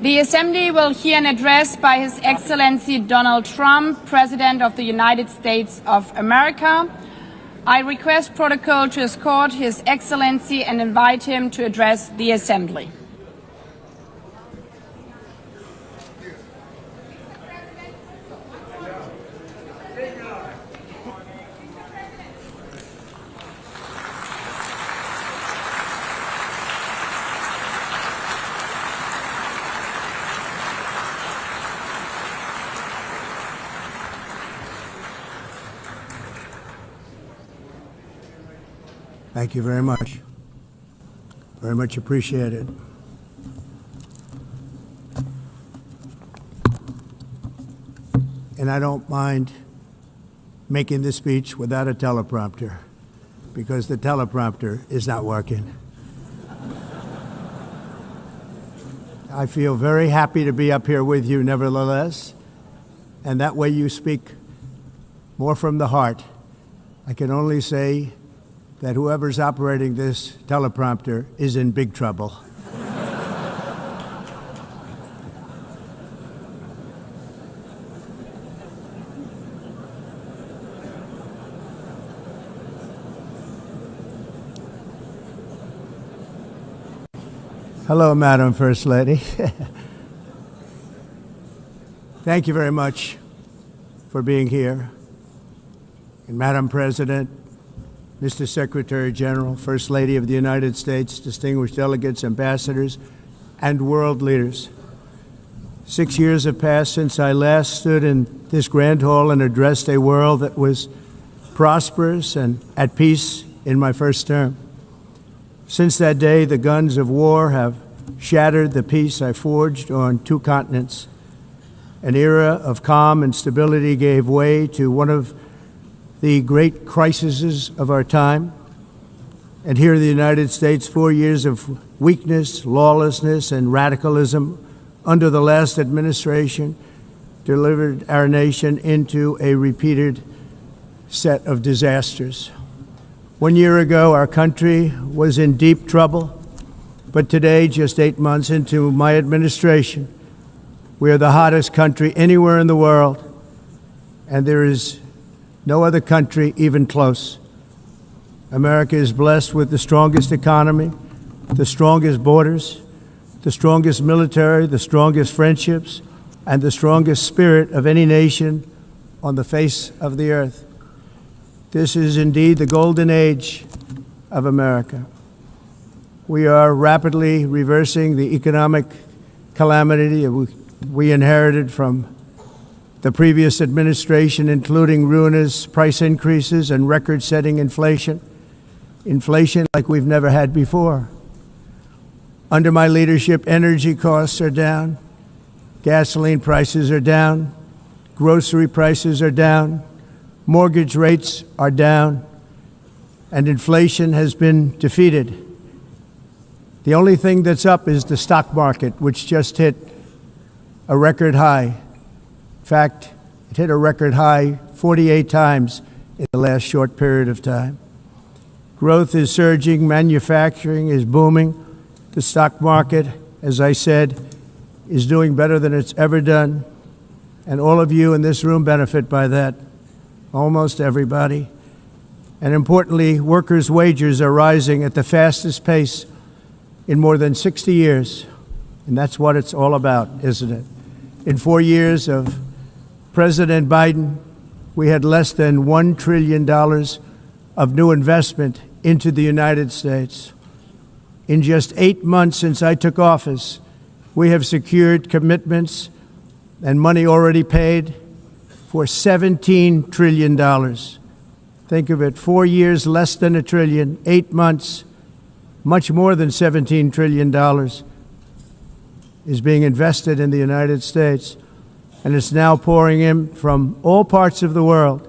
The Assembly will hear an address by His Excellency Donald Trump, President of the United States of America. I request protocol to escort His Excellency and invite him to address the Assembly. Thank you very much. Very much appreciated. And I don't mind making this speech without a teleprompter, because the teleprompter is not working. I feel very happy to be up here with you nevertheless, and that way you speak more from the heart. I can only say that whoever's operating this teleprompter is in big trouble. Hello, Madam First Lady. Thank you very much for being here. And Madam President, Mr. Secretary General, First Lady of the United States, distinguished delegates, ambassadors, and world leaders. 6 years have passed since I last stood in this grand hall and addressed a world that was prosperous and at peace in my first term. Since that day, the guns of war have shattered the peace I forged on 2 continents. An era of calm and stability gave way to one of the great crises of our time. And here in the United States, 4 years of weakness, lawlessness, and radicalism under the last administration delivered our nation into a repeated set of disasters. 1 year ago, our country was in deep trouble, but today, just 8 months into my administration, we are the hottest country anywhere in the world, and there is no other country even close. America is blessed with the strongest economy, the strongest borders, the strongest military, the strongest friendships, and the strongest spirit of any nation on the face of the earth. This is indeed the golden age of America. We are rapidly reversing the economic calamity we inherited from the previous administration, including ruinous price increases and record-setting inflation like we've never had before. Under my leadership, energy costs are down, gasoline prices are down, grocery prices are down, mortgage rates are down, and inflation has been defeated. The only thing that's up is the stock market, which just hit a record high. In fact, it hit a record high 48 times in the last short period of time. Growth is surging, manufacturing is booming. The stock market, as I said, is doing better than it's ever done. And all of you in this room benefit by that, almost everybody. And importantly, workers' wages are rising at the fastest pace in more than 60 years. And that's what it's all about, isn't it? In 4 years of President Biden, we had less than $1 trillion of new investment into the United States. In just 8 months since I took office, we have secured commitments and money already paid for $17 trillion. Think of it, 4 years, less than $1 trillion, 8 months, much more than $17 trillion is being invested in the United States. And it's now pouring in from all parts of the world.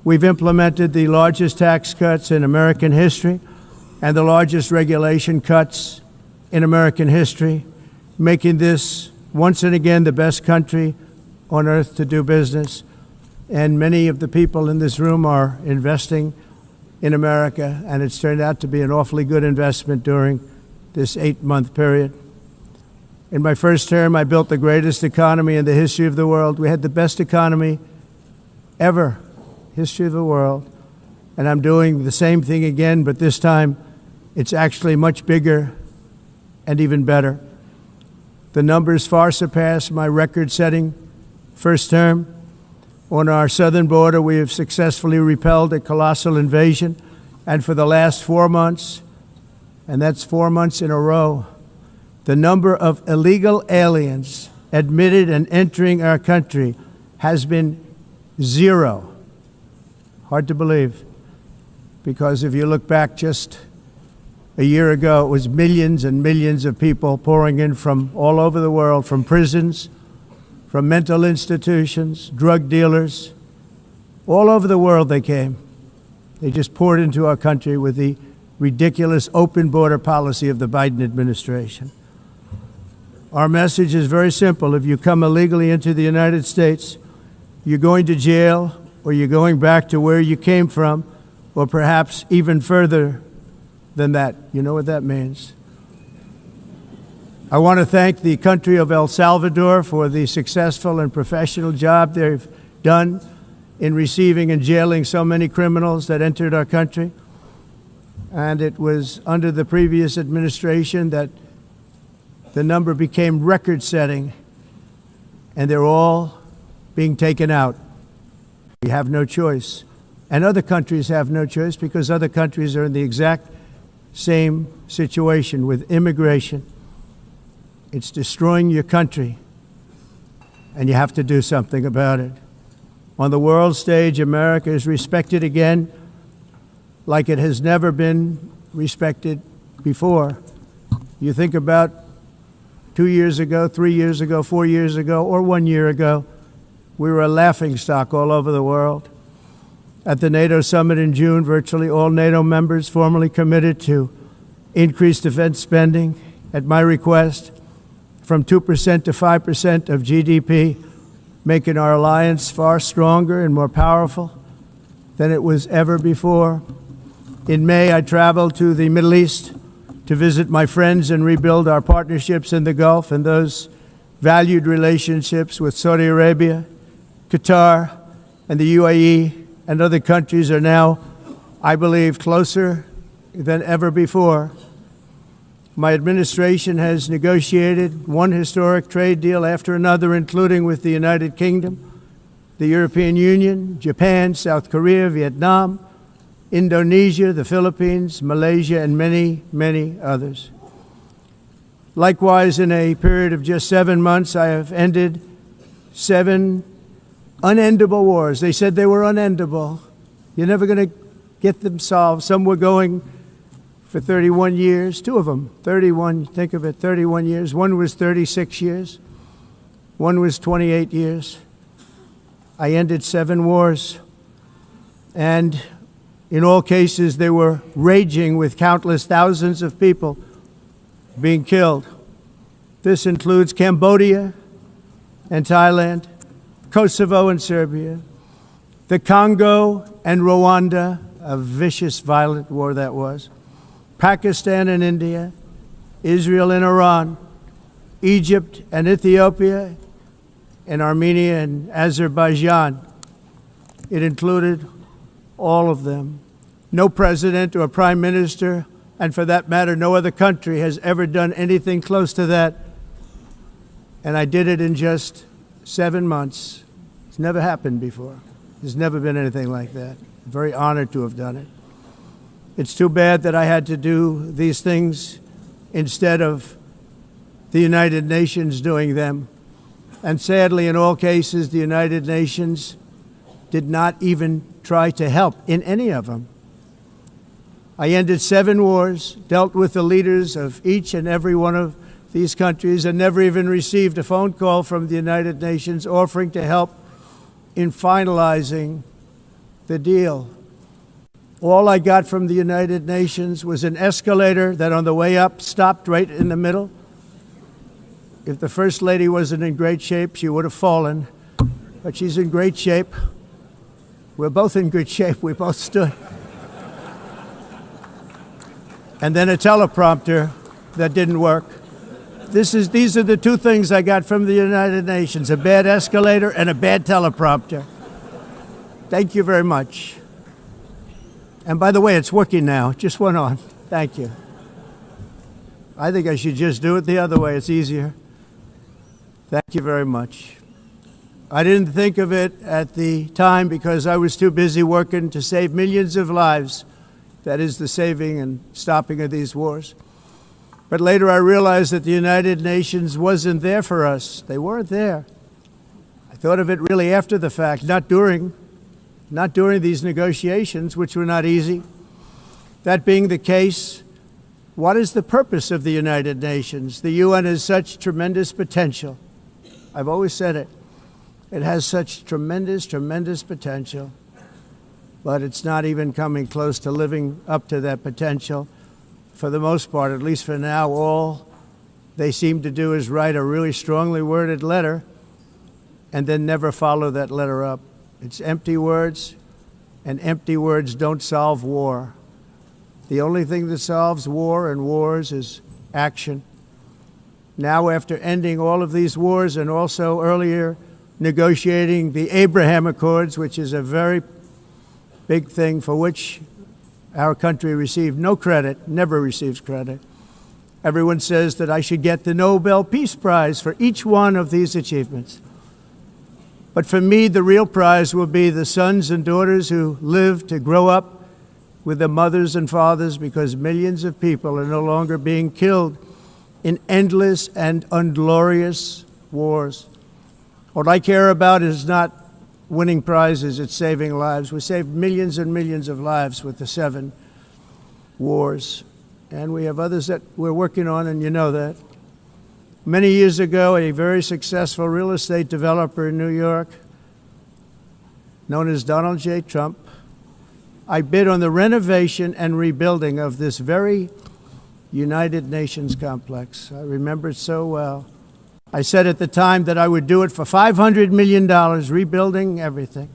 We've implemented the largest tax cuts in American history and the largest regulation cuts in American history, making this once and again the best country on earth to do business. And many of the people in this room are investing in America, and it's turned out to be an awfully good investment during this 8-month period. In my first term, I built the greatest economy in the history of the world. We had the best economy ever, history of the world. And I'm doing the same thing again, but this time it's actually much bigger and even better. The numbers far surpass my record-setting first term. On our southern border, we have successfully repelled a colossal invasion. And for the last 4 months, and that's 4 months in a row, the number of illegal aliens admitted and entering our country has been 0. Hard to believe, because if you look back just a year ago, it was millions and millions of people pouring in from all over the world, from prisons, from mental institutions, drug dealers. All over the world they came. They just poured into our country with the ridiculous open border policy of the Biden administration. Our message is very simple. If you come illegally into the United States, you're going to jail, or you're going back to where you came from, or perhaps even further than that. You know what that means. I want to thank the country of El Salvador for the successful and professional job they've done in receiving and jailing so many criminals that entered our country. And it was under the previous administration that the number became record-setting, and they're all being taken out. We have no choice. And other countries have no choice, because other countries are in the exact same situation with immigration. It's destroying your country, and you have to do something about it. On the world stage, America is respected again like it has never been respected before. You think about 2 years ago, 3 years ago, 4 years ago, or 1 year ago, we were a laughingstock all over the world. At the NATO summit in June, virtually all NATO members formally committed to increase defense spending at my request from 2% to 5% of GDP, making our alliance far stronger and more powerful than it was ever before. In May, I traveled to the Middle East to visit my friends and rebuild our partnerships in the Gulf and those valued relationships with Saudi Arabia, Qatar, and the UAE, and other countries are now, I believe, closer than ever before. My administration has negotiated one historic trade deal after another, including with the United Kingdom, the European Union, Japan, South Korea, Vietnam, Indonesia, the Philippines, Malaysia, and many, many others. Likewise, in a period of just 7 months, I have ended 7 unendable wars. They said they were unendable. You're never going to get them solved. Some were going for 31 years, 2 of them, 31, think of it, 31 years. One was 36 years. One was 28 years. I ended 7 wars. And in all cases, they were raging with countless thousands of people being killed. This includes Cambodia and Thailand, Kosovo and Serbia, the Congo and Rwanda, a vicious, violent war that was, Pakistan and India, Israel and Iran, Egypt and Ethiopia, and Armenia and Azerbaijan. It included all of them. No president or prime minister, and for that matter, no other country has ever done anything close to that. And I did it in just 7 months. It's never happened before. There's never been anything like that. I'm very honored to have done it. It's too bad that I had to do these things instead of the United Nations doing them. And sadly, in all cases, the United Nations did not even try to help in any of them. I ended 7 wars, dealt with the leaders of each and every one of these countries, and never even received a phone call from the United Nations offering to help in finalizing the deal. All I got from the United Nations was an escalator that on the way up stopped right in the middle. If the First Lady wasn't in great shape, she would have fallen, but she's in great shape. We're both in good shape. We both stood. And then a teleprompter that didn't work. These are the two things I got from the United Nations, a bad escalator and a bad teleprompter. Thank you very much. And by the way, it's working now. It just went on. Thank you. I think I should just do it the other way. It's easier. Thank you very much. I didn't think of it at the time because I was too busy working to save millions of lives. That is the saving and stopping of these wars. But later I realized that the United Nations wasn't there for us. They weren't there. I thought of it really after the fact, not during these negotiations, which were not easy. That being the case, what is the purpose of the United Nations? The UN has such tremendous potential. I've always said it. It has such tremendous, tremendous potential, but it's not even coming close to living up to that potential. For the most part, at least for now, all they seem to do is write a really strongly worded letter and then never follow that letter up. It's empty words, and empty words don't solve war. The only thing that solves war and wars is action. Now, after ending all of these wars and also earlier negotiating the Abraham Accords, which is a very big thing for which our country received no credit, never receives credit. Everyone says that I should get the Nobel Peace Prize for each one of these achievements. But for me, the real prize will be the sons and daughters who live to grow up with their mothers and fathers, because millions of people are no longer being killed in endless and unglorious wars. What I care about is not winning prizes, it's saving lives. We saved millions and millions of lives with the 7 wars. And we have others that we're working on, and you know that. Many years ago, a very successful real estate developer in New York, known as Donald J. Trump, I bid on the renovation and rebuilding of this very United Nations complex. I remember it so well. I said at the time that I would do it for $500 million, rebuilding everything.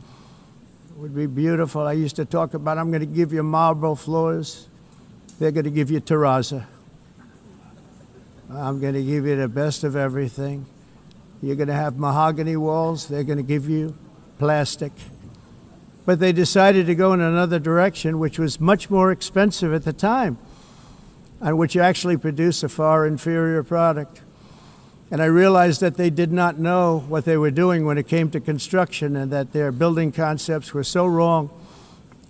It would be beautiful. I used to talk about, I'm going to give you marble floors. They're going to give you terrazzo. I'm going to give you the best of everything. You're going to have mahogany walls. They're going to give you plastic. But they decided to go in another direction, which was much more expensive at the time, and which actually produced a far inferior product. And I realized that they did not know what they were doing when it came to construction, and that their building concepts were so wrong,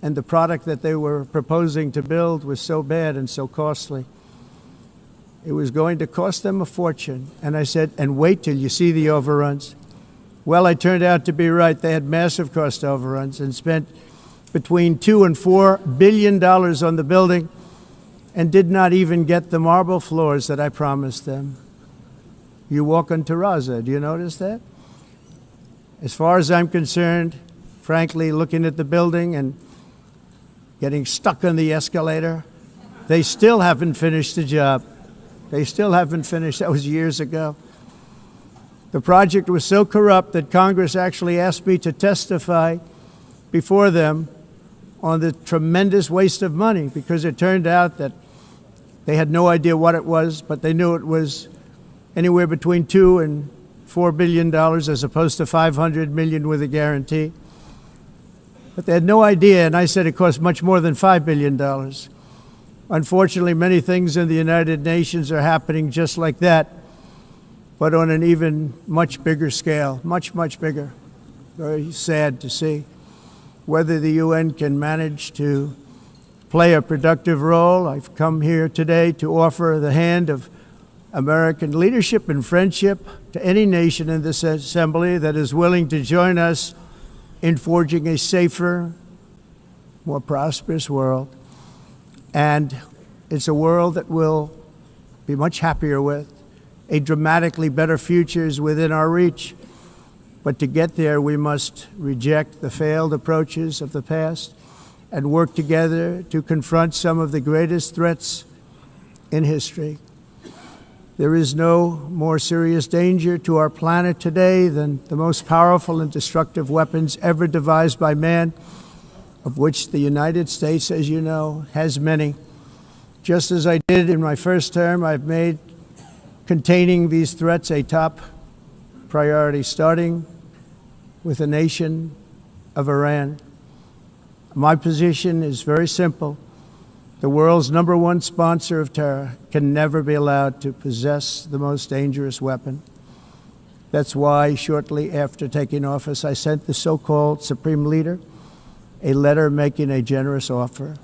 and the product that they were proposing to build was so bad and so costly. It was going to cost them a fortune. And I said, and wait till you see the overruns. Well, I turned out to be right. They had massive cost overruns and spent between $2 and $4 billion on the building and did not even get the marble floors that I promised them. You walk on terrazzo. Do you notice that? As far as I'm concerned, frankly, looking at the building and getting stuck on the escalator, they still haven't finished the job. They still haven't finished. That was years ago. The project was so corrupt that Congress actually asked me to testify before them on the tremendous waste of money, because it turned out that they had no idea what it was, but they knew it was anywhere between $2 and $4 billion as opposed to $500 million with a guarantee. But they had no idea, and I said it cost much more than $5 billion. Unfortunately, many things in the United Nations are happening just like that, but on an even much bigger scale, much, much bigger. Very sad to see. Whether the UN can manage to play a productive role, I've come here today to offer the hand of American leadership and friendship to any nation in this assembly that is willing to join us in forging a safer, more prosperous world. And it's a world that we'll be much happier with. A dramatically better future is within our reach. But to get there, we must reject the failed approaches of the past and work together to confront some of the greatest threats in history. There is no more serious danger to our planet today than the most powerful and destructive weapons ever devised by man, of which the United States, as you know, has many. Just as I did in my first term, I've made containing these threats a top priority, starting with the nation of Iran. My position is very simple. The world's #1 sponsor of terror can never be allowed to possess the most dangerous weapon. That's why shortly after taking office, I sent the so-called Supreme Leader a letter making a generous offer.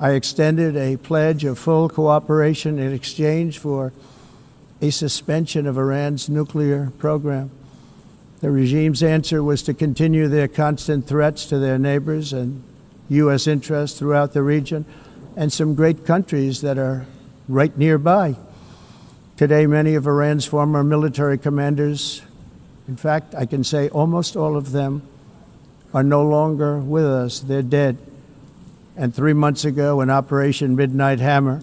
I extended a pledge of full cooperation in exchange for a suspension of Iran's nuclear program. The regime's answer was to continue their constant threats to their neighbors and U.S. interests throughout the region and some great countries that are right nearby. Today, many of Iran's former military commanders, in fact, I can say almost all of them, are no longer with us. They're dead. And 3 months ago, in Operation Midnight Hammer,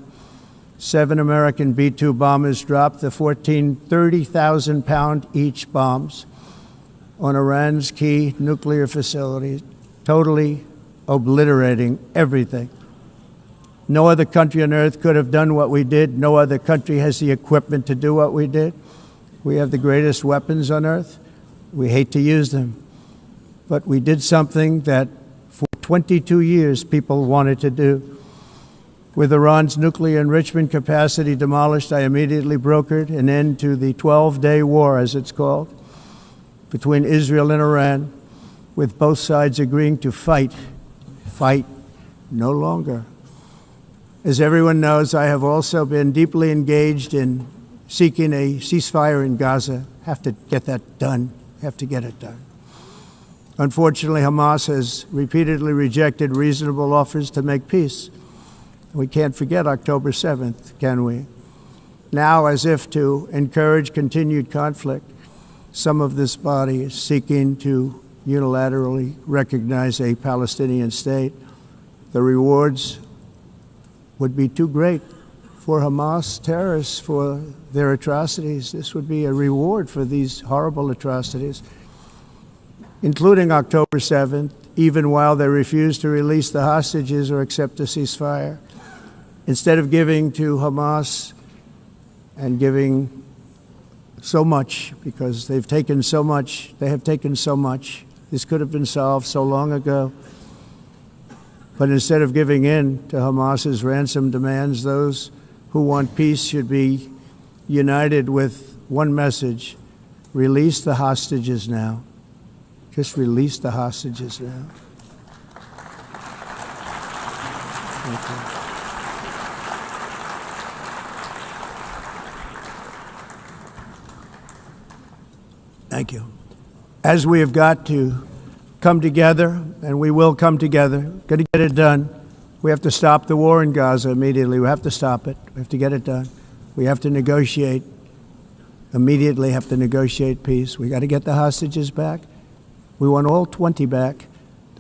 7 American B-2 bombers dropped the 14 30,000-pound each bombs on Iran's key nuclear facilities, totally obliterating everything. No other country on earth could have done what we did. No other country has the equipment to do what we did. We have the greatest weapons on earth. We hate to use them. But we did something that for 22 years people wanted to do. With Iran's nuclear enrichment capacity demolished, I immediately brokered an end to the 12-day war, as it's called, between Israel and Iran, with both sides agreeing to fight no longer. As everyone knows, I have also been deeply engaged in seeking a ceasefire in Gaza. Have to get that done. Have to get it done. Unfortunately, Hamas has repeatedly rejected reasonable offers to make peace. We can't forget October 7th, can we? Now, as if to encourage continued conflict, some of this body is seeking to unilaterally recognize a Palestinian state. The rewards would be too great for Hamas terrorists for their atrocities. This would be a reward for these horrible atrocities, including October 7th, even while they refuse to release the hostages or accept a ceasefire. Instead of giving to Hamas and giving so much, because they've taken so much, they have taken so much. This could have been solved so long ago. But instead of giving in to Hamas's ransom demands, those who want peace should be united with one message: release the hostages now. Just release the hostages now. Thank you. Thank you. As we have got to come together, and we will come together, got to get it done. We have to stop the war in Gaza immediately. We have to stop it. We have to get it done. We have to negotiate, immediately have to negotiate peace. We got to get the hostages back. We want all 20 back.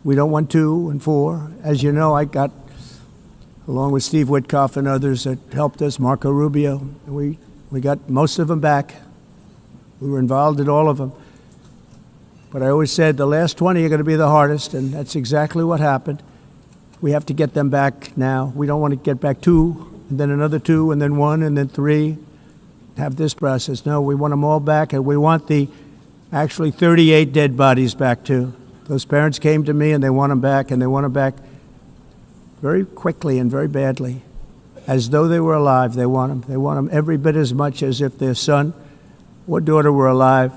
We don't want 2 and 4. As you know, I got, along with Steve Witkoff and others that helped us, Marco Rubio, we got most of them back. We were involved in all of them. But I always said the last 20 are going to be the hardest, and that's exactly what happened. We have to get them back now. We don't want to get back 2, and then another 2, and then 1, and then 3. Have this process. No, we want them all back, and we want the actually 38 dead bodies back too. Those parents came to me, and they want them back, and they want them back very quickly and very badly, as though they were alive. They want them. They want them every bit as much as if their son or daughter were alive.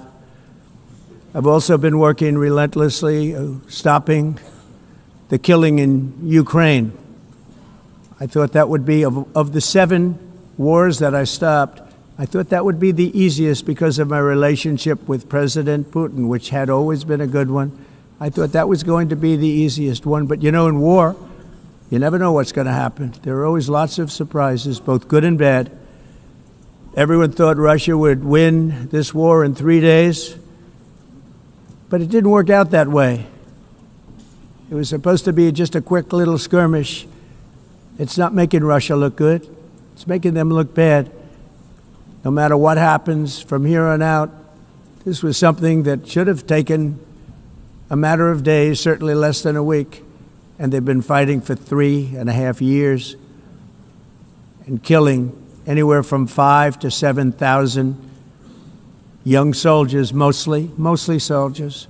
I've also been working relentlessly, stopping the killing in Ukraine. I thought that would be, of the 7 wars that I stopped, I thought that would be the easiest because of my relationship with President Putin, which had always been a good one. I thought that was going to be the easiest one. But you know, in war, you never know what's going to happen. There are always lots of surprises, both good and bad. Everyone thought Russia would win this war in 3 days. But it didn't work out that way. It was supposed to be just a quick little skirmish. It's not making Russia look good. It's making them look bad. No matter what happens from here on out, this was something that should have taken a matter of days, certainly less than a week. And they've been fighting for 3.5 years and killing anywhere from 5,000 to 7,000 young soldiers, mostly soldiers,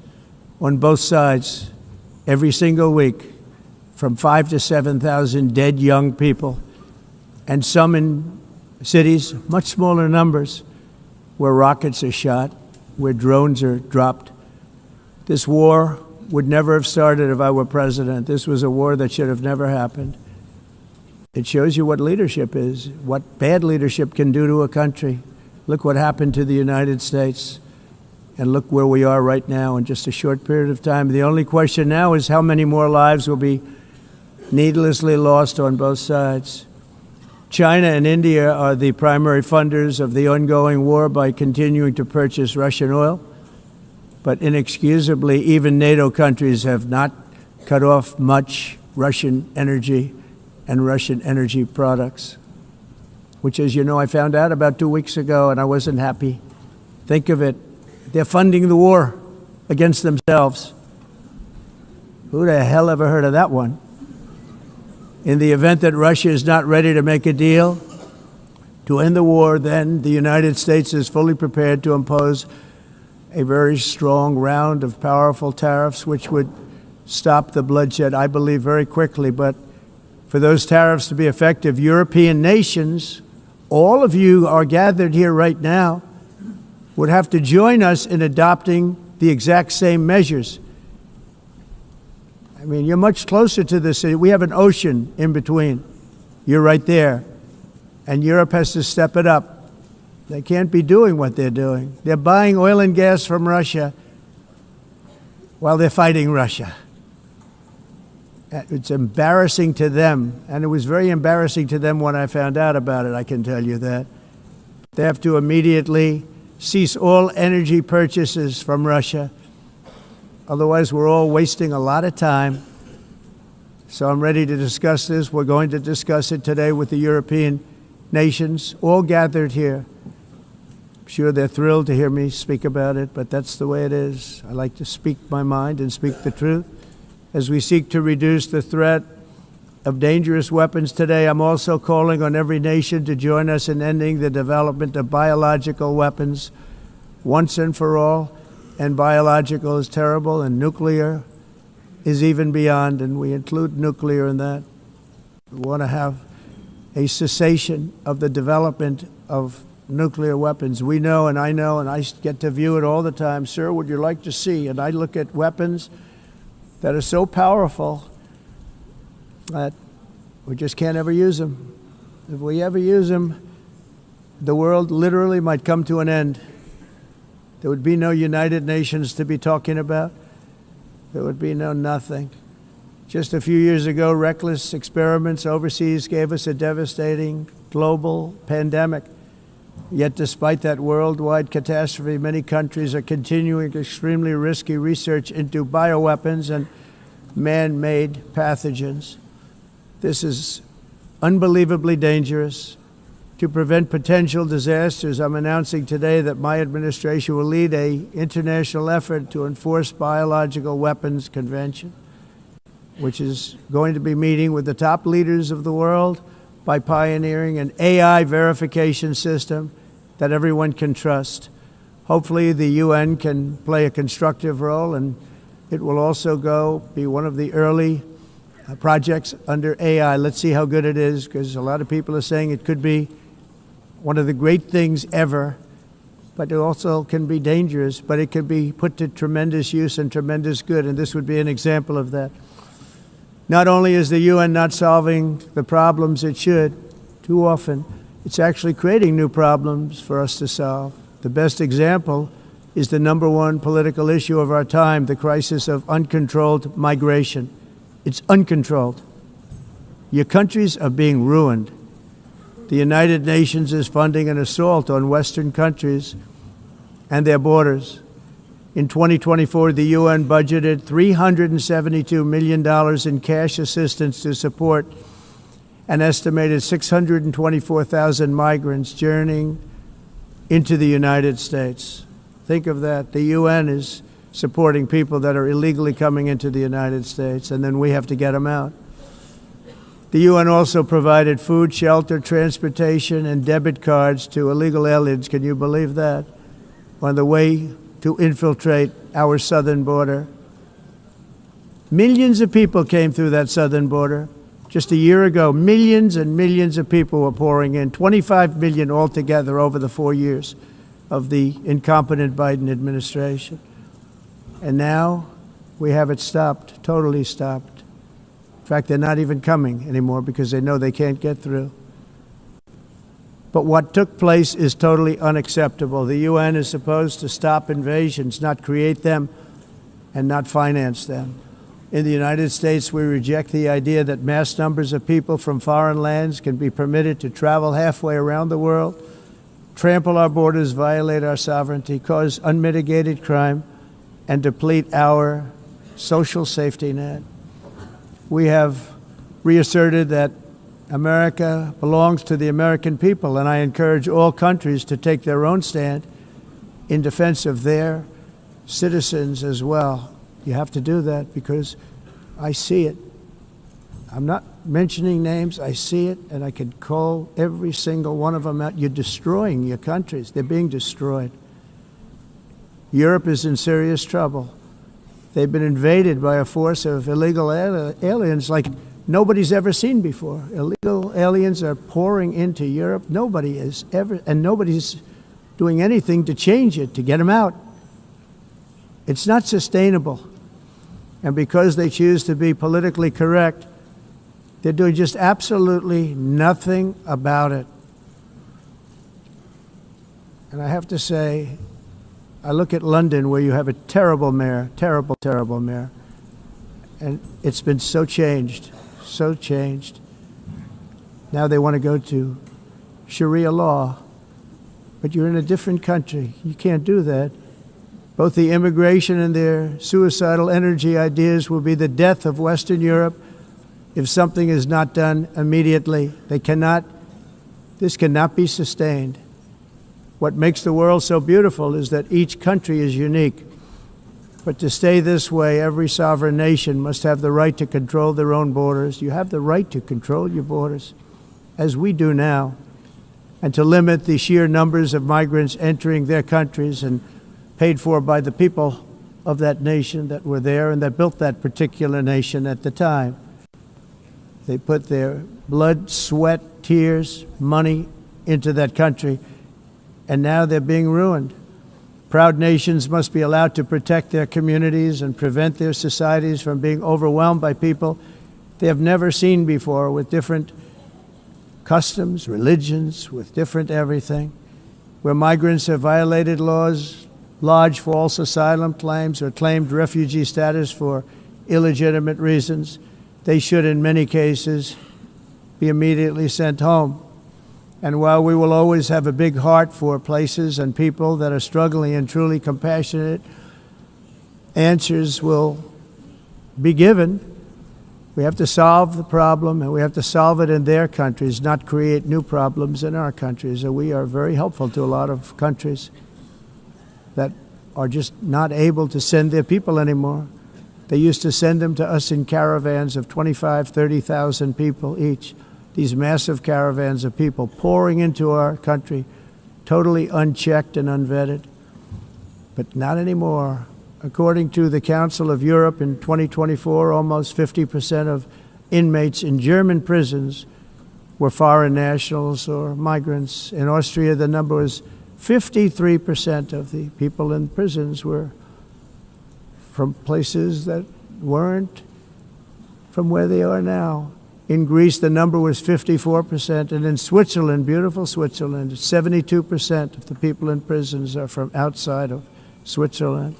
on both sides every single week, from 5,000 to 7,000 dead young people, and some in cities, much smaller numbers, where rockets are shot, where drones are dropped. This war would never have started if I were president. This was a war that should have never happened. It shows you what leadership is, what bad leadership can do to a country. Look what happened to the United States, and look where we are right now in just a short period of time. The only question now is how many more lives will be needlessly lost on both sides. China and India are the primary funders of the ongoing war by continuing to purchase Russian oil. But inexcusably, even NATO countries have not cut off much Russian energy and Russian energy products, which, as you know, I found out about 2 weeks ago, and I wasn't happy. Think of it. They're funding the war against themselves. Who the hell ever heard of that one? In the event that Russia is not ready to make a deal to end the war, then the United States is fully prepared to impose a very strong round of powerful tariffs, which would stop the bloodshed, I believe, very quickly. But for those tariffs to be effective, European nations, all of you are gathered here right now, would have to join us in adopting the exact same measures. I mean, you're much closer to this. We have an ocean in between. You're right there. And Europe has to step it up. They can't be doing what they're doing. They're buying oil and gas from Russia while they're fighting Russia. It's embarrassing to them, and it was very embarrassing to them when I found out about it, I can tell you that. They have to immediately cease all energy purchases from Russia. Otherwise, we're all wasting a lot of time. So I'm ready to discuss this. We're going to discuss it today with the European nations, all gathered here. I'm sure they're thrilled to hear me speak about it, but that's the way it is. I like to speak my mind and speak the truth. As we seek to reduce the threat of dangerous weapons today, I'm also calling on every nation to join us in ending the development of biological weapons once and for all. And biological is terrible, and nuclear is even beyond, and we include nuclear in that. We want to have a cessation of the development of nuclear weapons. We know, and I get to view it all the time. Sir, would you like to see? And I look at weapons that are so powerful that we just can't ever use them. If we ever use them, the world literally might come to an end. There would be no United Nations to be talking about. There would be no nothing. Just a few years ago, reckless experiments overseas gave us a devastating global pandemic. Yet despite that worldwide catastrophe, many countries are continuing extremely risky research into bioweapons and man-made pathogens. This is unbelievably dangerous. To prevent potential disasters, I'm announcing today that my administration will lead an international effort to enforce biological weapons convention, which is going to be meeting with the top leaders of the world by pioneering an AI verification system that everyone can trust. Hopefully the UN can play a constructive role, and it will also be one of the early projects under AI. Let's see how good it is, because a lot of people are saying it could be one of the great things ever, but it also can be dangerous, but it can be put to tremendous use and tremendous good, and this would be an example of that. Not only is the UN not solving the problems it should, too often, it's actually creating new problems for us to solve. The best example is the #1 political issue of our time, the crisis of uncontrolled migration. It's uncontrolled. Your countries are being ruined. The United Nations is funding an assault on Western countries and their borders. In 2024, the UN budgeted $372 million in cash assistance to support an estimated 624,000 migrants journeying into the United States. Think of that. The UN is supporting people that are illegally coming into the United States, and then we have to get them out. The UN also provided food, shelter, transportation, and debit cards to illegal aliens. Can you believe that? On the way to infiltrate our southern border. Millions of people came through that southern border. Just a year ago, millions and millions of people were pouring in, 25 million altogether over the 4 years of the incompetent Biden administration. And now we have it stopped, totally stopped. In fact, they're not even coming anymore because they know they can't get through. But what took place is totally unacceptable. The UN is supposed to stop invasions, not create them and not finance them. In the United States, we reject the idea that mass numbers of people from foreign lands can be permitted to travel halfway around the world, trample our borders, violate our sovereignty, cause unmitigated crime, and deplete our social safety net. We have reasserted that America belongs to the American people, and I encourage all countries to take their own stand in defense of their citizens as well. You have to do that because I see it. I'm not mentioning names. I see it, and I can call every single one of them out. You're destroying your countries. They're being destroyed. Europe is in serious trouble. They've been invaded by a force of illegal aliens like nobody's ever seen before. Illegal aliens are pouring into Europe. Nobody is ever, and nobody's doing anything to change it, to get them out. It's not sustainable. And because they choose to be politically correct, they're doing just absolutely nothing about it. And I have to say, I look at London where you have a terrible mayor, terrible, terrible mayor. And it's been so changed, so changed. Now they want to go to Sharia law, but you're in a different country. You can't do that. Both the immigration and their suicidal energy ideas will be the death of Western Europe if something is not done immediately. This cannot be sustained. What makes the world so beautiful is that each country is unique. But to stay this way, every sovereign nation must have the right to control their own borders. You have the right to control your borders, as we do now, and to limit the sheer numbers of migrants entering their countries and paid for by the people of that nation that were there and that built that particular nation at the time. They put their blood, sweat, tears, money into that country, and now they're being ruined. Proud nations must be allowed to protect their communities and prevent their societies from being overwhelmed by people they have never seen before, with different customs, religions, with different everything. Where migrants have violated laws, lodged false asylum claims, or claimed refugee status for illegitimate reasons, they should, in many cases, be immediately sent home. And while we will always have a big heart for places and people that are struggling and truly compassionate, answers will be given. We have to solve the problem, and we have to solve it in their countries, not create new problems in our countries. And we are very helpful to a lot of countries that are just not able to send their people anymore. They used to send them to us in caravans of 25,000, 30,000 people each. These massive caravans of people pouring into our country, totally unchecked and unvetted. But not anymore. According to the Council of Europe in 2024, almost 50% of inmates in German prisons were foreign nationals or migrants. In Austria, the number was 53% of the people in prisons were from places that weren't from where they are now. In Greece, the number was 54%, and in Switzerland, beautiful Switzerland, 72% of the people in prisons are from outside of Switzerland.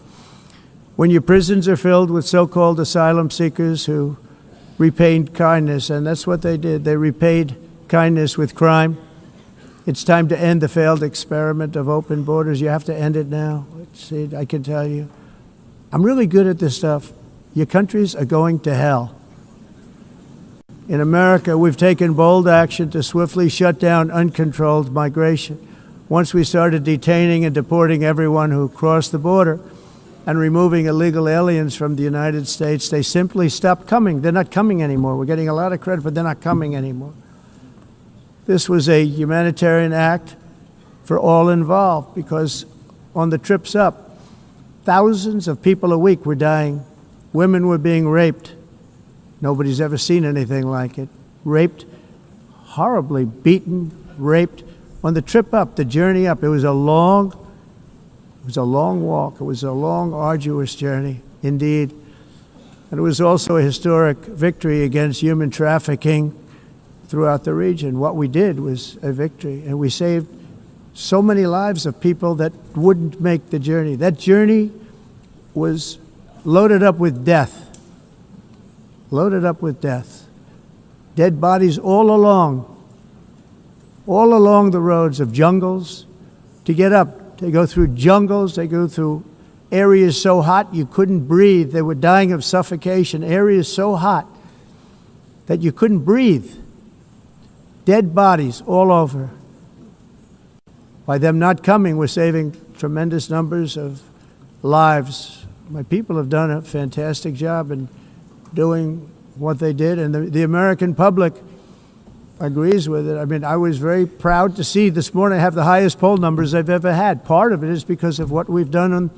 When your prisons are filled with so-called asylum seekers who repaid kindness, and that's what they did, they repaid kindness with crime. It's time to end the failed experiment of open borders. You have to end it now. See, I can tell you. I'm really good at this stuff. Your countries are going to hell. In America, we've taken bold action to swiftly shut down uncontrolled migration. Once we started detaining and deporting everyone who crossed the border, and removing illegal aliens from the United States, they simply stopped coming. They're not coming anymore. We're getting a lot of credit, but they're not coming anymore. This was a humanitarian act for all involved, because on the trips up, thousands of people a week were dying. Women were being raped. Nobody's ever seen anything like it. Raped, horribly beaten, raped. On the trip up, the journey up, it was a long walk. It was a long, arduous journey, indeed. And it was also a historic victory against human trafficking throughout the region. What we did was a victory, and we saved so many lives of people that wouldn't make the journey. That journey was loaded up with death. Loaded up with death. Dead bodies all along the roads of jungles to get up. They go through jungles, they go through areas so hot you couldn't breathe. They were dying of suffocation, areas so hot that you couldn't breathe. Dead bodies all over. By them not coming, we're saving tremendous numbers of lives. My people have done a fantastic job in doing what they did, and the American public agrees with it. I mean, I was very proud to see this morning I have the highest poll numbers I've ever had. Part of it is because of what we've done on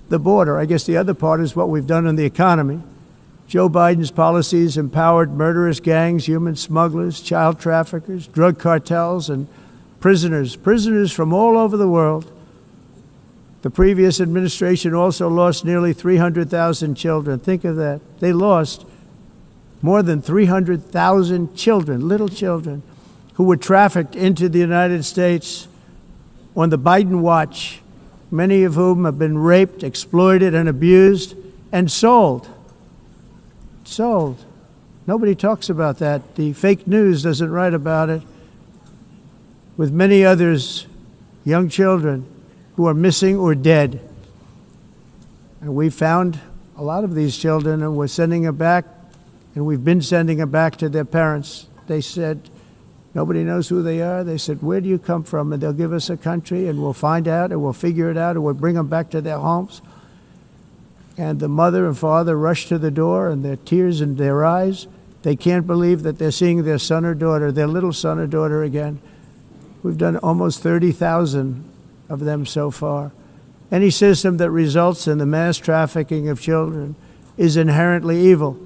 the border. I guess the other part is what we've done on the economy. Joe Biden's policies empowered murderous gangs, human smugglers, child traffickers, drug cartels, and prisoners from all over the world. The previous administration also lost nearly 300,000 children. Think of that. They lost more than 300,000 children, little children, who were trafficked into the United States on the Biden watch, many of whom have been raped, exploited, and abused, and sold. Sold. Nobody talks about that. The fake news doesn't write about it. With many others, young children who are missing or dead. And we found a lot of these children, and we're sending them back, and we've been sending them back to their parents. They said, nobody knows who they are. They said, where do you come from? And they'll give us a country, and we'll find out, and we'll figure it out, and we'll bring them back to their homes. And the mother and father rush to the door, and their tears in their eyes. They can't believe that they're seeing their son or daughter, their little son or daughter again. We've done almost 30,000 of them so far. Any system that results in the mass trafficking of children is inherently evil.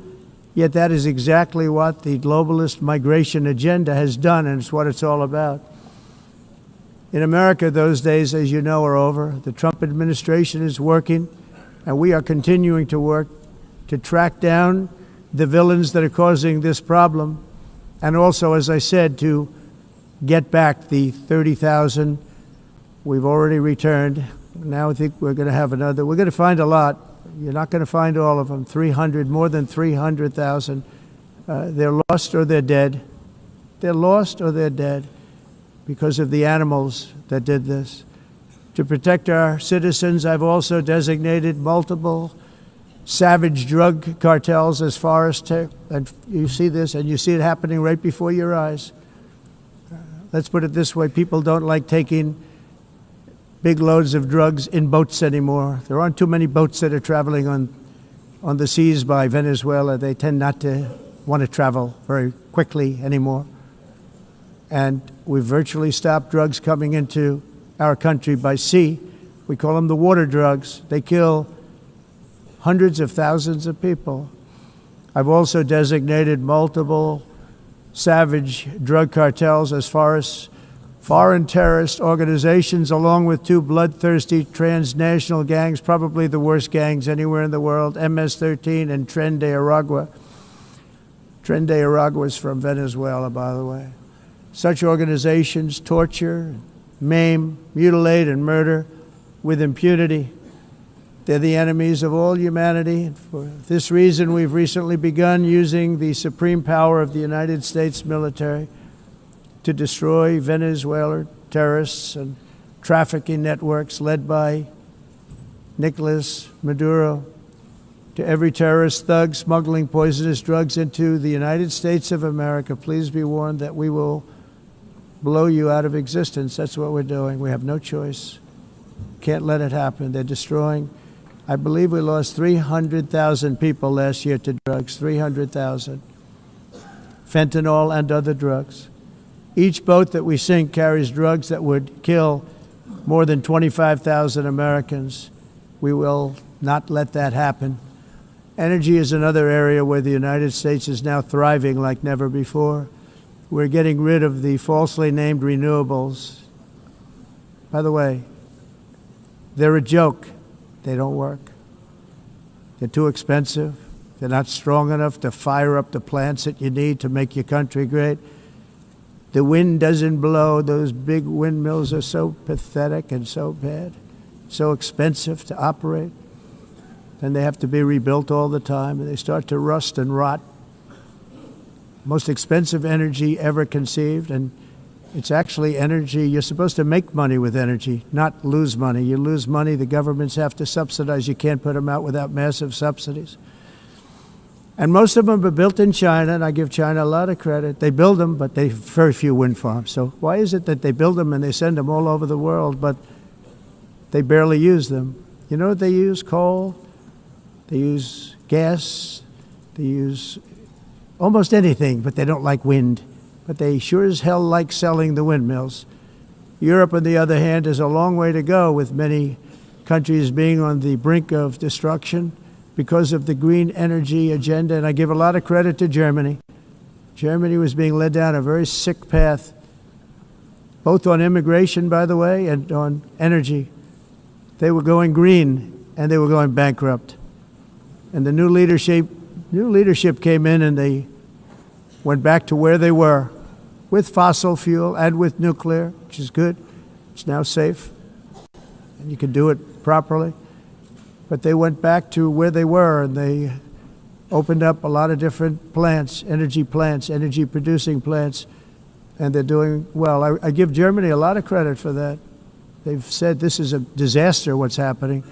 Yet that is exactly what the globalist migration agenda has done, and it's what it's all about. In America, those days, as you know, are over. The Trump administration is working, and we are continuing to work to track down the villains that are causing this problem, and also, as I said, to get back the 30,000 we've already returned. Now I think we're going to have another. We're going to find a lot. You're not going to find all of them. 300, more than 300,000. They're lost or they're dead. They're lost or they're dead because of the animals that did this. To protect our citizens, I've also designated multiple savage drug cartels as far as and you see this, and you see it happening right before your eyes. Let's put it this way, people don't like taking big loads of drugs in boats anymore. There aren't too many boats that are traveling on the seas by Venezuela. They tend not to want to travel very quickly anymore. And we've virtually stopped drugs coming into our country by sea. We call them the water drugs. They kill hundreds of thousands of people. I've also designated multiple savage drug cartels as far as foreign terrorist organizations, along with two bloodthirsty transnational gangs, probably the worst gangs anywhere in the world, MS-13 and Tren de Aragua. Tren de Aragua is from Venezuela, by the way. Such organizations torture, maim, mutilate, and murder with impunity. They're the enemies of all humanity. And for this reason, we've recently begun using the supreme power of the United States military to destroy Venezuelan terrorists and trafficking networks led by Nicolas Maduro. To every terrorist thug smuggling poisonous drugs into the United States of America, please be warned that we will blow you out of existence. That's what we're doing. We have no choice. Can't let it happen. They're destroying I believe we lost 300,000 people last year to drugs, 300,000. Fentanyl and other drugs. Each boat that we sink carries drugs that would kill more than 25,000 Americans. We will not let that happen. Energy is another area where the United States is now thriving like never before. We're getting rid of the falsely named renewables. By the way, they're a joke. They don't work. They're too expensive. They're not strong enough to fire up the plants that you need to make your country great. The wind doesn't blow. Those big windmills are so pathetic and so bad, so expensive to operate. And they have to be rebuilt all the time, and they start to rust and rot. Most expensive energy ever conceived, and it's actually energy. You're supposed to make money with energy, not lose money. You lose money, the governments have to subsidize. You can't put them out without massive subsidies. And most of them are built in China, and I give China a lot of credit. They build them, but they have very few wind farms. So why is it that they build them and they send them all over the world, but they barely use them? You know what they use? Coal. They use gas. They use almost anything, but they don't like wind. But they sure as hell like selling the windmills. Europe, on the other hand, has a long way to go, with many countries being on the brink of destruction because of the green energy agenda. And I give a lot of credit to Germany. Germany was being led down a very sick path, both on immigration, by the way, and on energy. They were going green, and they were going bankrupt. And the new leadership came in, and they went back to where they were, with fossil fuel and with nuclear, which is good. It's now safe, and you can do it properly. But they went back to where they were, and they opened up a lot of different plants, energy-producing plants, and they're doing well. I give Germany a lot of credit for that. They've said this is a disaster, what's happening.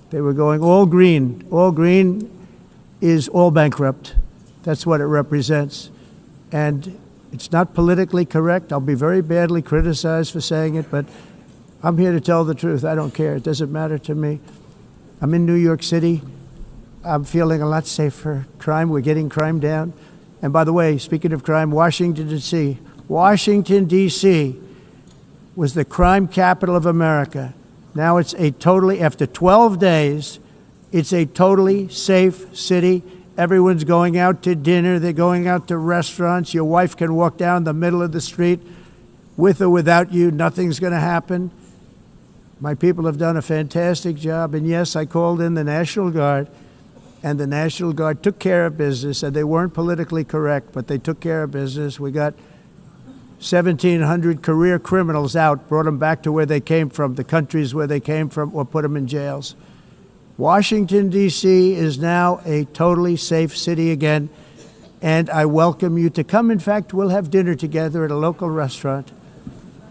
They were going all green. All green is all bankrupt. That's what it represents. And it's not politically correct. I'll be very badly criticized for saying it, but I'm here to tell the truth. I don't care. It doesn't matter to me. I'm in New York City. I'm feeling a lot safer. Crime, we're getting crime down. And by the way, speaking of crime, Washington, D.C. Washington, D.C. was the crime capital of America. Now it's after 12 days, it's a totally safe city. Everyone's going out to dinner. They're going out to restaurants. Your wife can walk down the middle of the street with or without you. Nothing's going to happen. My people have done a fantastic job. And yes, I called in the National Guard, and the National Guard took care of business. And they weren't politically correct, but they took care of business. We got 1,700 career criminals out, brought them back to where they came from, the countries where they came from, or put them in jails. Washington, D.C. is now a totally safe city again, and I welcome you to come. In fact, we'll have dinner together at a local restaurant,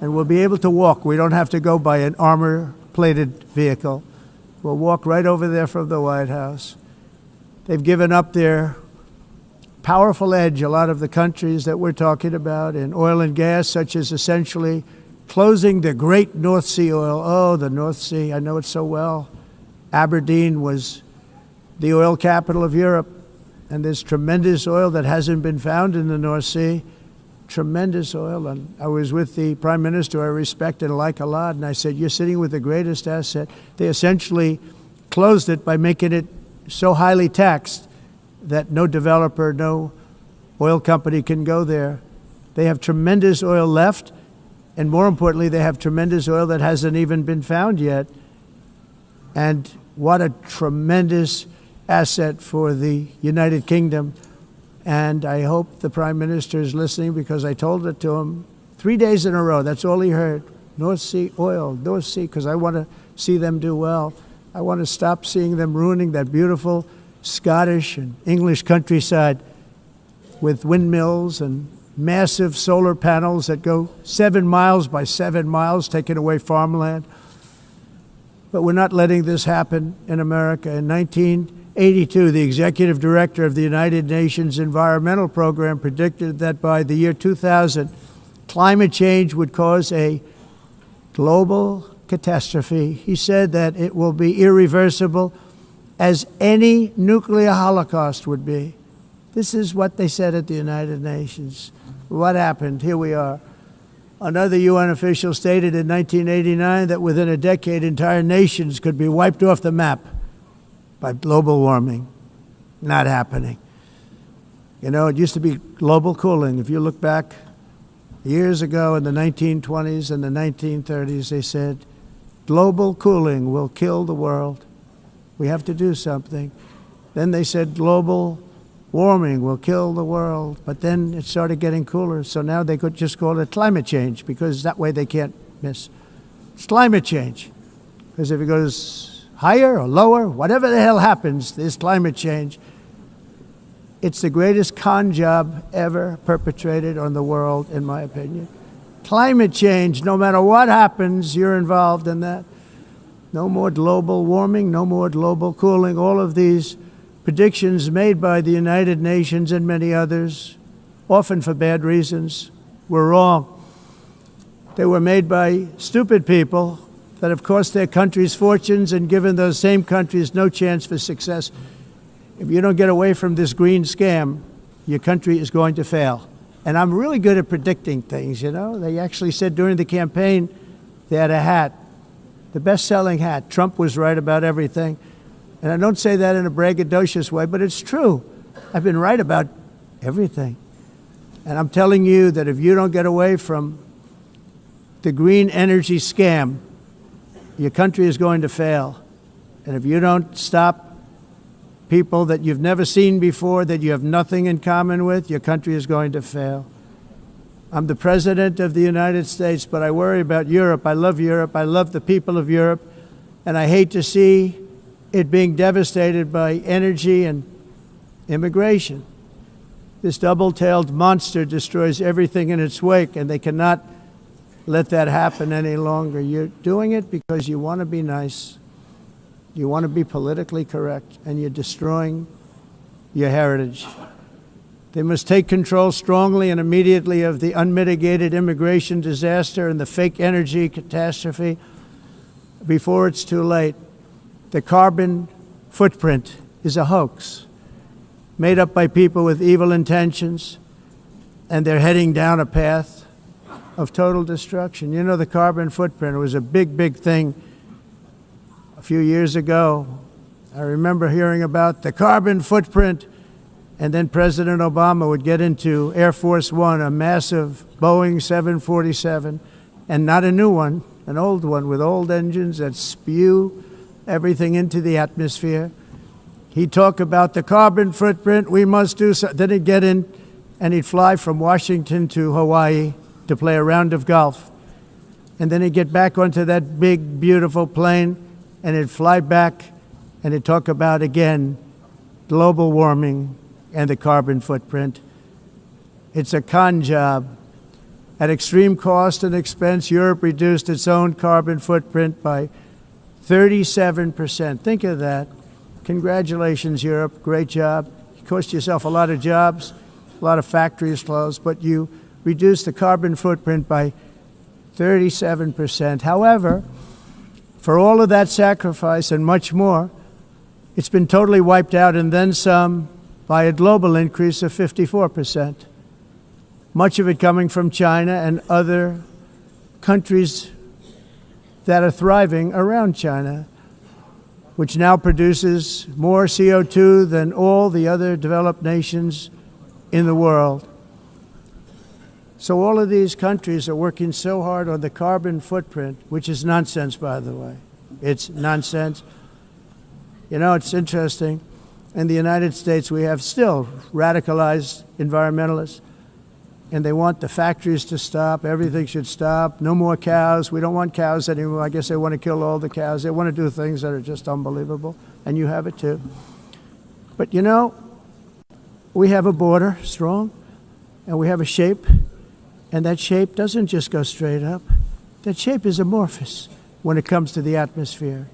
and we'll be able to walk. We don't have to go by an armor-plated vehicle. We'll walk right over there from the White House. They've given up their powerful edge, a lot of the countries that we're talking about, in oil and gas, such as essentially closing the great North Sea oil. Oh, the North Sea, I know it so well. Aberdeen was the oil capital of Europe, and there's tremendous oil that hasn't been found in the North Sea. Tremendous oil. And I was with the Prime Minister I respect and like a lot, and I said, you're sitting with the greatest asset. They essentially closed it by making it so highly taxed that no developer, no oil company can go there. They have tremendous oil left, and more importantly, they have tremendous oil that hasn't even been found yet. And what a tremendous asset for the United Kingdom. And I hope the Prime Minister is listening, because I told it to him 3 days in a row. That's all he heard. North Sea oil, North Sea, because I want to see them do well. I want to stop seeing them ruining that beautiful Scottish and English countryside with windmills and massive solar panels that go 7 miles by 7 miles, taking away farmland. But we're not letting this happen in America. In 1982, the executive director of the United Nations Environmental Program predicted that by the year 2000, climate change would cause a global catastrophe. He said that it will be irreversible, as any nuclear holocaust would be. This is what they said at the United Nations. What happened? Here we are. Another UN official stated in 1989 that within a decade, entire nations could be wiped off the map by global warming. Not happening. You know, it used to be global cooling. If you look back years ago in the 1920s and the 1930s, they said, global cooling will kill the world. We have to do something. Then they said global warming will kill the world. But then it started getting cooler. So now they could just call it climate change, because that way they can't miss. It's climate change. Because if it goes higher or lower, whatever the hell happens, there's climate change. It's the greatest con job ever perpetrated on the world, in my opinion. Climate change, no matter what happens, you're involved in that. No more global warming, no more global cooling. All of these predictions made by the United Nations and many others, often for bad reasons, were wrong. They were made by stupid people that have cost their countries fortunes and given those same countries no chance for success. If you don't get away from this green scam, your country is going to fail. And I'm really good at predicting things, you know. They actually said during the campaign they had a hat, the best-selling hat. Trump was right about everything. And I don't say that in a braggadocious way, but it's true. I've been right about everything. And I'm telling you that if you don't get away from the green energy scam, your country is going to fail. And if you don't stop people that you've never seen before, that you have nothing in common with, your country is going to fail. I'm the President of the United States, but I worry about Europe. I love Europe. I love the people of Europe. And I hate to see it being devastated by energy and immigration. This double-tailed monster destroys everything in its wake, and they cannot let that happen any longer. You're doing it because you want to be nice. You want to be politically correct, and you're destroying your heritage. They must take control strongly and immediately of the unmitigated immigration disaster and the fake energy catastrophe before it's too late. The carbon footprint is a hoax made up by people with evil intentions, and they're heading down a path of total destruction. You know, the carbon footprint was a big, big thing a few years ago. I remember hearing about the carbon footprint, and then President Obama would get into Air Force One, a massive Boeing 747, and not a new one, an old one with old engines that spew everything into the atmosphere. He'd talk about the carbon footprint, we must do so. Then he'd get in and he'd fly from Washington to Hawaii to play a round of golf. And then he'd get back onto that big, beautiful plane and he'd fly back and he'd talk about, again, global warming and the carbon footprint. It's a con job. At extreme cost and expense, Europe reduced its own carbon footprint by 37%. Think of that. Congratulations, Europe. Great job. You cost yourself a lot of jobs, a lot of factories closed, but you reduced the carbon footprint by 37%. However, for all of that sacrifice and much more, it's been totally wiped out and then some by a global increase of 54%. Much of it coming from China and other countries that are thriving around China, which now produces more CO2 than all the other developed nations in the world. So all of these countries are working so hard on the carbon footprint, which is nonsense, by the way. It's nonsense. You know, it's interesting. In the United States, we have still radicalized environmentalists, and they want the factories to stop. Everything should stop. No more cows. We don't want cows anymore. I guess they want to kill all the cows. They want to do things that are just unbelievable, and you have it too. But you know, we have a border, strong, and we have a shape, and that shape doesn't just go straight up. That shape is amorphous when it comes to the atmosphere.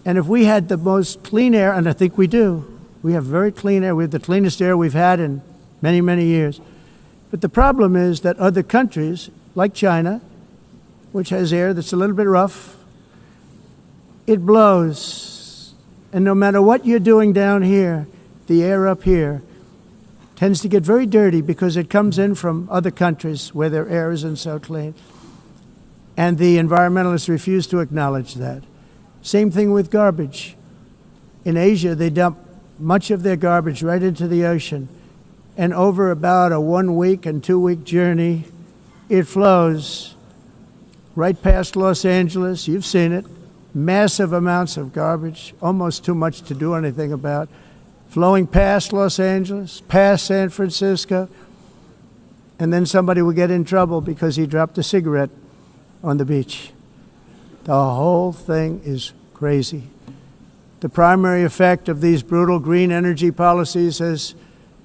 And if we had the most clean air, and I think we do, we have very clean air. We have the cleanest air we've had in many, many years. But the problem is that other countries, like China, which has air that's a little bit rough, it blows. And no matter what you're doing down here, the air up here tends to get very dirty because it comes in from other countries where their air isn't so clean. And the environmentalists refuse to acknowledge that. Same thing with garbage. In Asia, they dump much of their garbage right into the ocean. And over about a 1 week and 2 week journey, it flows right past Los Angeles. You've seen it. Massive amounts of garbage, almost too much to do anything about, flowing past Los Angeles, past San Francisco, and then somebody will get in trouble because he dropped a cigarette on the beach. The whole thing is crazy. The primary effect of these brutal green energy policies has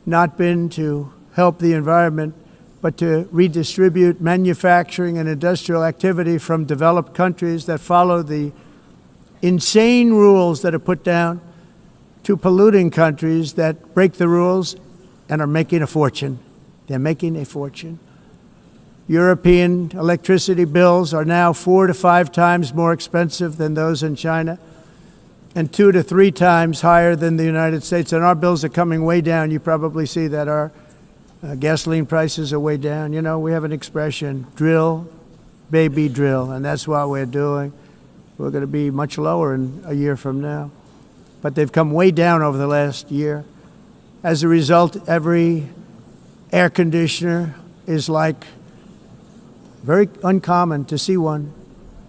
not been to help the environment, but to redistribute manufacturing and industrial activity from developed countries that follow the insane rules that are put down to polluting countries that break the rules and are making a fortune. They're making a fortune. European electricity bills are now 4 to 5 times more expensive than those in China, and 2 to 3 times higher than the United States. And our bills are coming way down. You probably see that our gasoline prices are way down. You know, we have an expression, drill, baby, drill, and that's what we're doing. We're going to be much lower in a year from now. But they've come way down over the last year. As a result, every air conditioner is like very uncommon to see one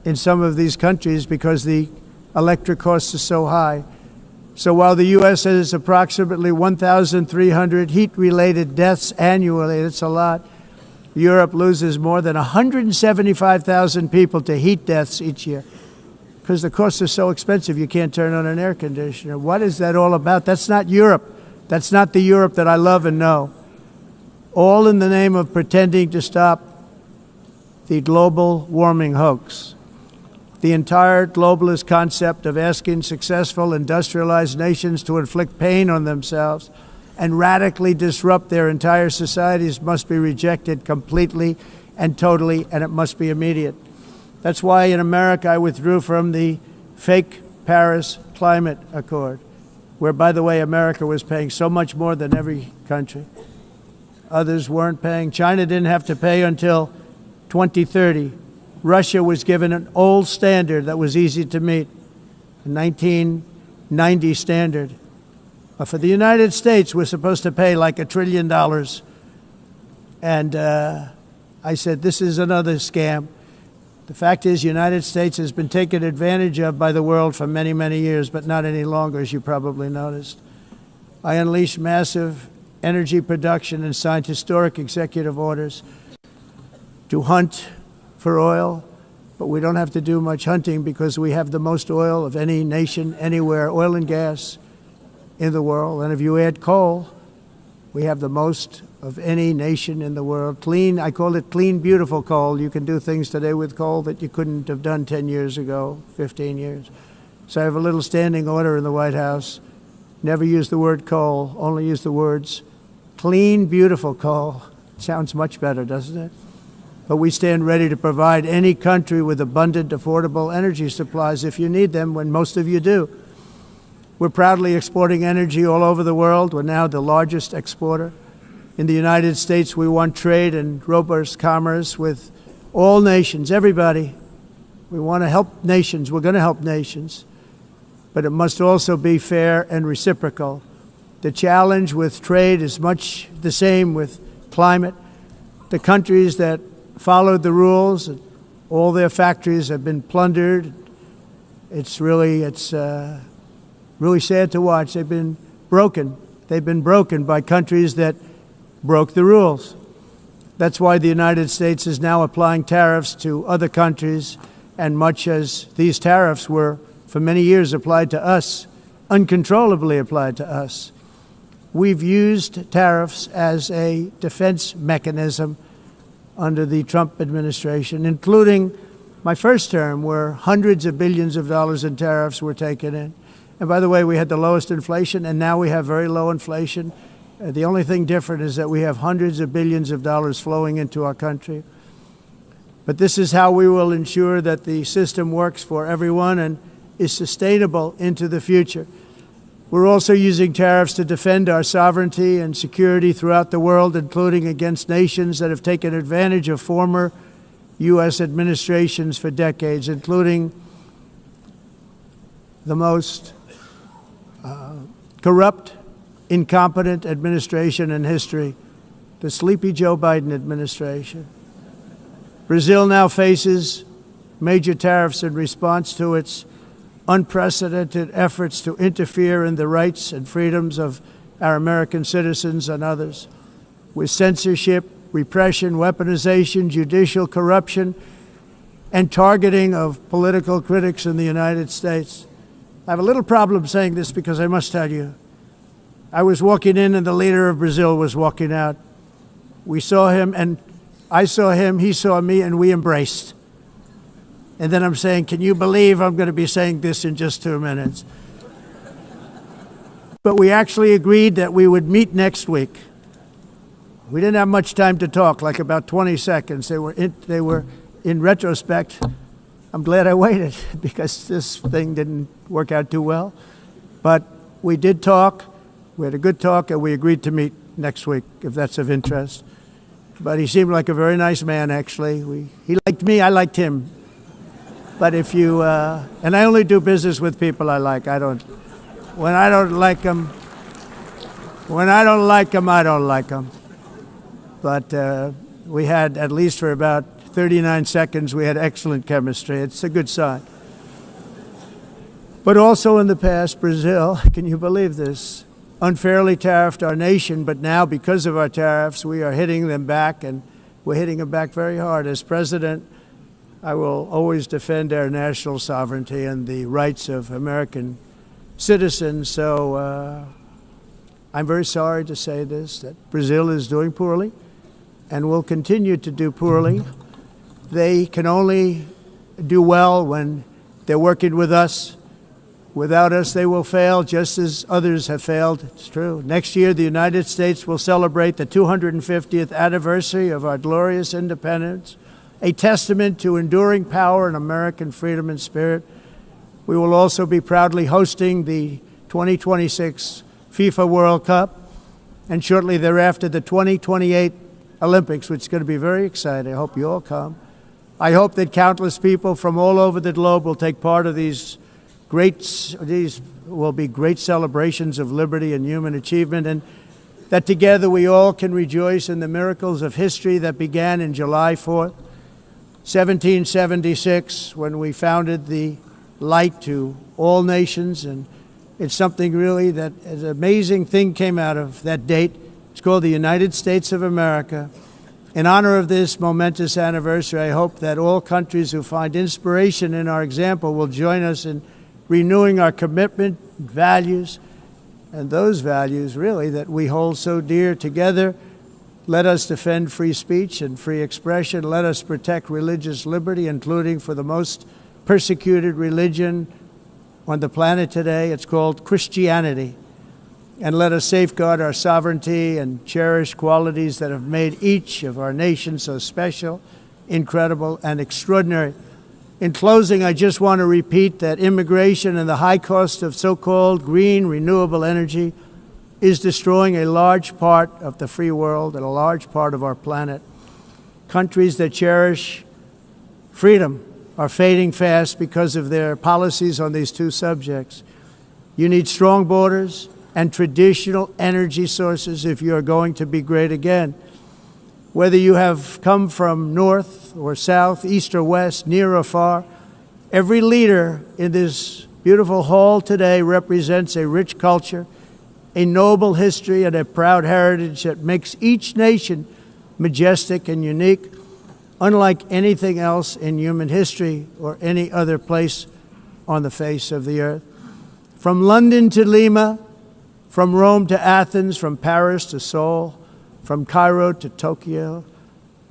in some of these countries because the electric costs are so high. So while the U.S. has approximately 1,300 heat-related deaths annually, it's a lot, Europe loses more than 175,000 people to heat deaths each year because the costs are so expensive you can't turn on an air conditioner. What is that all about? That's not Europe. That's not the Europe that I love and know. All in the name of pretending to stop the global warming hoax. The entire globalist concept of asking successful industrialized nations to inflict pain on themselves and radically disrupt their entire societies must be rejected completely and totally, and it must be immediate. That's why in America I withdrew from the fake Paris Climate Accord, where, by the way, America was paying so much more than every country. Others weren't paying. China didn't have to pay until 2030. Russia was given an old standard that was easy to meet, a 1990 standard. But for the United States, we're supposed to pay like $1 trillion. And I said, this is another scam. The fact is, the United States has been taken advantage of by the world for many, many years, but not any longer, as you probably noticed. I unleashed massive energy production and signed historic executive orders to hunt for oil, but we don't have to do much hunting because we have the most oil of any nation anywhere, oil and gas in the world. And if you add coal, we have the most of any nation in the world. Clean, I call it clean, beautiful coal. You can do things today with coal that you couldn't have done 10 years ago, 15 years. So I have a little standing order in the White House. Never use the word coal, only use the words clean, beautiful coal. Sounds much better, doesn't it? But we stand ready to provide any country with abundant, affordable energy supplies if you need them, when most of you do. We're proudly exporting energy all over the world. We're now the largest exporter. In the United States, we want trade and robust commerce with all nations, everybody. We want to help nations. We're going to help nations. But it must also be fair and reciprocal. The challenge with trade is much the same with climate. The countries that followed the rules, all their factories have been plundered. It's really sad to watch. They've been broken. They've been broken by countries that broke the rules. That's why the United States is now applying tariffs to other countries, and much as these tariffs were for many years applied to us, uncontrollably applied to us. We've used tariffs as a defense mechanism under the Trump administration, including my first term, where hundreds of billions of dollars in tariffs were taken in. And by the way, we had the lowest inflation, and now we have very low inflation. The only thing different is that we have hundreds of billions of dollars flowing into our country. But this is how we will ensure that the system works for everyone, and is sustainable into the future. We're also using tariffs to defend our sovereignty and security throughout the world, including against nations that have taken advantage of former U.S. administrations for decades, including the most corrupt, incompetent administration in history, the sleepy Joe Biden administration. Brazil now faces major tariffs in response to its unprecedented efforts to interfere in the rights and freedoms of our American citizens and others, with censorship, repression, weaponization, judicial corruption, and targeting of political critics in the United States. I have a little problem saying this because I must tell you, I was walking in and the leader of Brazil was walking out. We saw him and I saw him, he saw me, and we embraced. And then I'm saying, can you believe I'm going to be saying this in just 2 minutes? But we actually agreed that we would meet next week. We didn't have much time to talk, like about 20 seconds. They were in retrospect, I'm glad I waited because this thing didn't work out too well. But we did talk, we had a good talk, and we agreed to meet next week, if that's of interest. But he seemed like a very nice man, actually. He liked me, I liked him. But if you, and I only do business with people I like. When I don't like them, I don't like them. But we had, at least for about 39 seconds, we had excellent chemistry. It's a good sign. But also in the past, Brazil, can you believe this, unfairly tariffed our nation, but now because of our tariffs, we are hitting them back, and we're hitting them back very hard. As president, I will always defend our national sovereignty and the rights of American citizens. So I'm very sorry to say this, that Brazil is doing poorly and will continue to do poorly. They can only do well when they're working with us. Without us, they will fail, just as others have failed. It's true. Next year, the United States will celebrate the 250th anniversary of our glorious independence, a testament to enduring power and American freedom and spirit. We will also be proudly hosting the 2026 FIFA World Cup, and shortly thereafter, the 2028 Olympics, which is going to be very exciting. I hope you all come. I hope that countless people from all over the globe will take part of these will be great celebrations of liberty and human achievement, and that together we all can rejoice in the miracles of history that began in July 4th, 1776, when we founded the light to all nations. And it's something really that an amazing thing came out of that date. It's called the United States of America. In honor of this momentous anniversary, I hope that all countries who find inspiration in our example will join us in renewing our commitment, values, and those values really that we hold so dear together. Let us defend free speech and free expression. Let us protect religious liberty, including for the most persecuted religion on the planet today. It's called Christianity. And let us safeguard our sovereignty and cherish qualities that have made each of our nations so special, incredible, and extraordinary. In closing, I just want to repeat that immigration and the high cost of so-called green renewable energy is destroying a large part of the free world and a large part of our planet. Countries that cherish freedom are fading fast because of their policies on these two subjects. You need strong borders and traditional energy sources if you are going to be great again. Whether you have come from north or south, east or west, near or far, every leader in this beautiful hall today represents a rich culture, a noble history, and a proud heritage that makes each nation majestic and unique, unlike anything else in human history or any other place on the face of the earth. From London to Lima, from Rome to Athens, from Paris to Seoul, from Cairo to Tokyo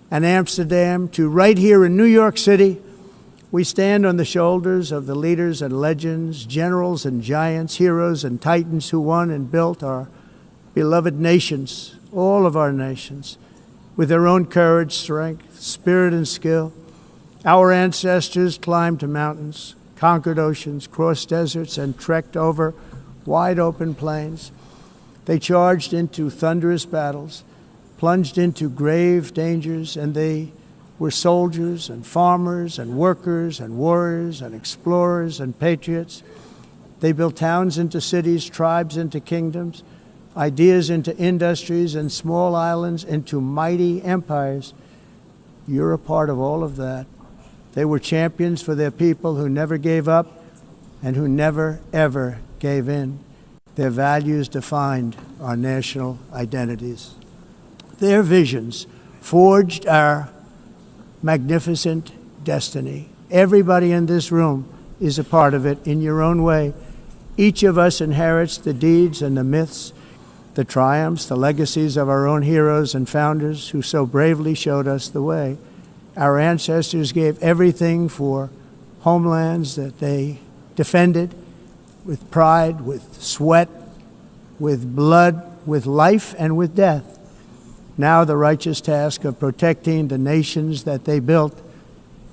and Amsterdam to right here in New York City, we stand on the shoulders of the leaders and legends, generals and giants, heroes and titans who won and built our beloved nations, all of our nations, with their own courage, strength, spirit, and skill. Our ancestors climbed mountains, conquered oceans, crossed deserts, and trekked over wide open plains. They charged into thunderous battles, plunged into grave dangers, and they were soldiers and farmers and workers and warriors and explorers and patriots. They built towns into cities, tribes into kingdoms, ideas into industries, and small islands into mighty empires. You're a part of all of that. They were champions for their people who never gave up and who never, ever gave in. Their values defined our national identities. Their visions forged our magnificent destiny. Everybody in this room is a part of it in your own way. Each of us inherits the deeds and the myths, the triumphs, the legacies of our own heroes and founders who so bravely showed us the way. Our ancestors gave everything for homelands that they defended with pride, with sweat, with blood, with life, and with death. Now the righteous task of protecting the nations that they built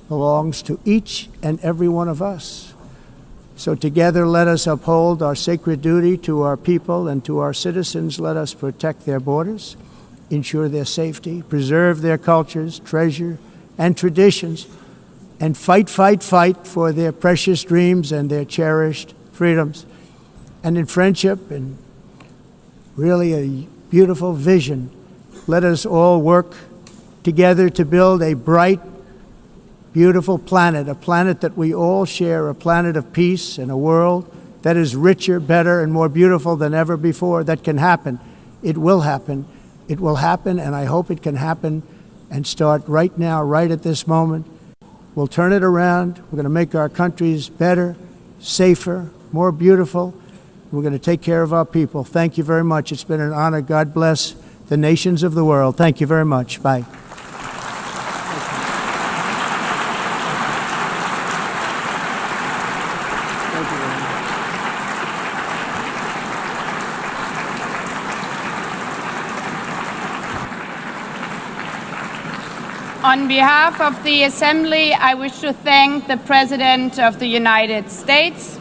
belongs to each and every one of us. So together let us uphold our sacred duty to our people and to our citizens. Let us protect their borders, ensure their safety, preserve their cultures, treasure, and traditions, and fight, fight, fight for their precious dreams and their cherished freedoms. And in friendship and really a beautiful vision, let us all work together to build a bright, beautiful planet, a planet that we all share, a planet of peace and a world that is richer, better, and more beautiful than ever before. That can happen. It will happen. It will happen, and I hope it can happen and start right now, right at this moment. We'll turn it around. We're going to make our countries better, safer, more beautiful. We're going to take care of our people. Thank you very much. It's been an honor. God bless the nations of the world. Thank you very much. Bye. On behalf of the Assembly, I wish to thank the President of the United States.